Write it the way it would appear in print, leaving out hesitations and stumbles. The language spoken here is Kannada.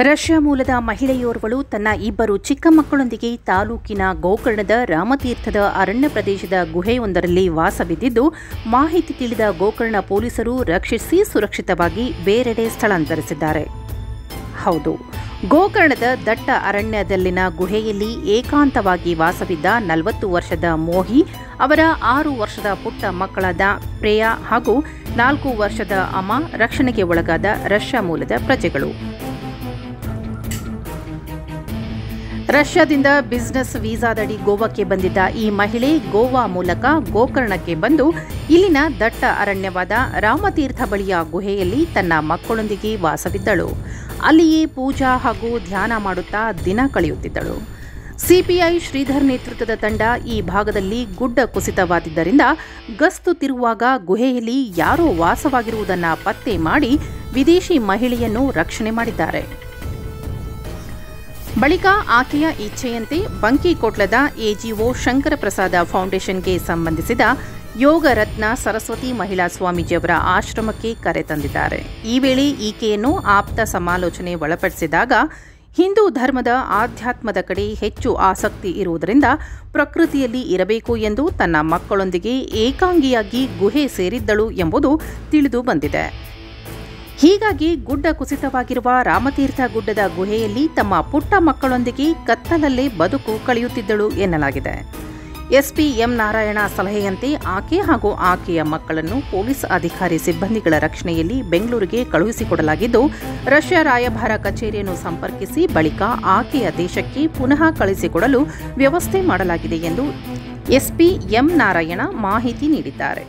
ರಷ್ಯಾ ಮೂಲದ ಮಹಿಳೆಯೋರ್ವಳು ತನ್ನ ಇಬ್ಬರು ಚಿಕ್ಕ ಮಕ್ಕಳೊಂದಿಗೆ ತಾಲೂಕಿನ ಗೋಕರ್ಣದ ರಾಮತೀರ್ಥದ ಅರಣ್ಯ ಪ್ರದೇಶದ ಗುಹೆಯೊಂದರಲ್ಲಿ ವಾಸವಿದ್ದಿದ್ದು, ಮಾಹಿತಿ ತಿಳಿದ ಗೋಕರ್ಣ ಪೊಲೀಸರು ರಕ್ಷಿಸಿ ಸುರಕ್ಷಿತವಾಗಿ ಬೇರೆಡೆ ಸ್ಥಳಾಂತರಿಸಿದ್ದಾರೆ. ಹೌದು, ಗೋಕರ್ಣದ ದಟ್ಟ ಅರಣ್ಯದಲ್ಲಿನ ಗುಹೆಯಲ್ಲಿ ಏಕಾಂತವಾಗಿ ವಾಸವಿದ್ದ 40 ವರ್ಷದ ಮೋಹಿ, ಅವರ 6 ವರ್ಷದ ಪುಟ್ಟ ಮಕ್ಕಳಾದ ಪ್ರೇಯಾ ಹಾಗೂ 4 ವರ್ಷದ ಅಮಾ ರಕ್ಷಣೆಗೆ ಒಳಗಾದ ರಷ್ಯಾ ಮೂಲದ ಪ್ರಜೆಗಳು. ರಷ್ಯಾದಿಂದ ಬಿಸಿನೆಸ್ ವೀಸಾದಡಿ ಗೋವಾಕ್ಕೆ ಬಂದಿದ್ದ ಈ ಮಹಿಳೆ ಗೋವಾ ಮೂಲಕ ಗೋಕರ್ಣಕ್ಕೆ ಬಂದು ಇಲ್ಲಿನ ದಟ್ಟ ಅರಣ್ಯವಾದ ರಾಮತೀರ್ಥ ಬಳಿಯ ಗುಹೆಯಲ್ಲಿ ತನ್ನ ಮಕ್ಕಳೊಂದಿಗೆ ವಾಸವಿದ್ದಳು. ಅಲ್ಲಿಯೇ ಪೂಜಾ ಹಾಗೂ ಧ್ಯಾನ ಮಾಡುತ್ತಾ ದಿನ ಕಳೆಯುತ್ತಿದ್ದಳು. ಸಿಪಿಐ ಶ್ರೀಧರ್ ನೇತೃತ್ವದ ತಂಡ ಈ ಭಾಗದಲ್ಲಿ ಗುಡ್ಡ ಕುಸಿತವಾದ್ದರಿಂದ ಗಸ್ತು ತಿರುವಾಗ ಗುಹೆಯಲ್ಲಿ ಯಾರೋ ವಾಸವಾಗಿರುವುದನ್ನು ಪತ್ತೆ ಮಾಡಿ ವಿದೇಶಿ ಮಹಿಳೆಯನ್ನು ರಕ್ಷಣೆ ಮಾಡಿದ್ದಾರೆ. ಬಳಿಕ ಆಕೆಯ ಇಚ್ಛೆಯಂತೆ ಬಂಕಿಕೋಟ್ಲದ ಎಜಿಒ ಶಂಕರ ಪ್ರಸಾದ ಫೌಂಡೇಶನ್ಗೆ ಸಂಬಂಧಿಸಿದ ಯೋಗ ರತ್ನ ಸರಸ್ವತಿ ಮಹಿಳಾ ಸ್ವಾಮೀಜಿಯವರ ಆಶ್ರಮಕ್ಕೆ ಕರೆ ತಂದಿದ್ದಾರೆ. ಈ ವೇಳೆ ಈಕೆಯನ್ನು ಆಪ್ತ ಸಮಾಲೋಚನೆ ಒಳಪಡಿಸಿದಾಗ ಹಿಂದೂ ಧರ್ಮದ ಆಧ್ಯಾತ್ಮದ ಕಡೆ ಹೆಚ್ಚು ಆಸಕ್ತಿ ಇರುವುದರಿಂದ ಪ್ರಕೃತಿಯಲ್ಲಿ ಇರಬೇಕು ಎಂದು ತನ್ನ ಮಕ್ಕಳೊಂದಿಗೆ ಏಕಾಂಗಿಯಾಗಿ ಗುಹೆ ಸೇರಿದ್ದಳು ಎಂಬುದು ತಿಳಿದು ಬಂದಿದೆ. ಹೀಗಾಗಿ ಗುಡ್ಡ ಕುಸಿತವಾಗಿರುವ ರಾಮತೀರ್ಥ ಗುಡ್ಡದ ಗುಹೆಯಲ್ಲಿ ತಮ್ಮ ಪುಟ್ಟ ಮಕ್ಕಳೊಂದಿಗೆ ಕತ್ತಲಲ್ಲೇ ಬದುಕು ಕಳೆಯುತ್ತಿದ್ದಳು ಎನ್ನಲಾಗಿದೆ. ಎಸ್ಪಿ ಎಂ ನಾರಾಯಣ ಸಲಹೆಯಂತೆ ಆಕೆ ಹಾಗೂ ಆಕೆಯ ಮಕ್ಕಳನ್ನು ಪೊಲೀಸ್ ಅಧಿಕಾರಿ ಸಿಬ್ಬಂದಿಗಳ ರಕ್ಷಣೆಯಲ್ಲಿ ಬೆಂಗಳೂರಿಗೆ ಕಳುಹಿಸಿಕೊಡಲಾಗಿದ್ದು, ರಷ್ಯಾ ರಾಯಭಾರ ಕಚೇರಿಯನ್ನು ಸಂಪರ್ಕಿಸಿ ಬಳಿಕ ಆಕೆಯ ದೇಶಕ್ಕೆ ಪುನಃ ಕಳುಹಿಸಿಕೊಡಲು ವ್ಯವಸ್ಥೆ ಮಾಡಲಾಗಿದೆ ಎಂದು ಎಸ್ಪಿ ಎಂ ನಾರಾಯಣ ಮಾಹಿತಿ ನೀಡಿದ್ದಾರೆ.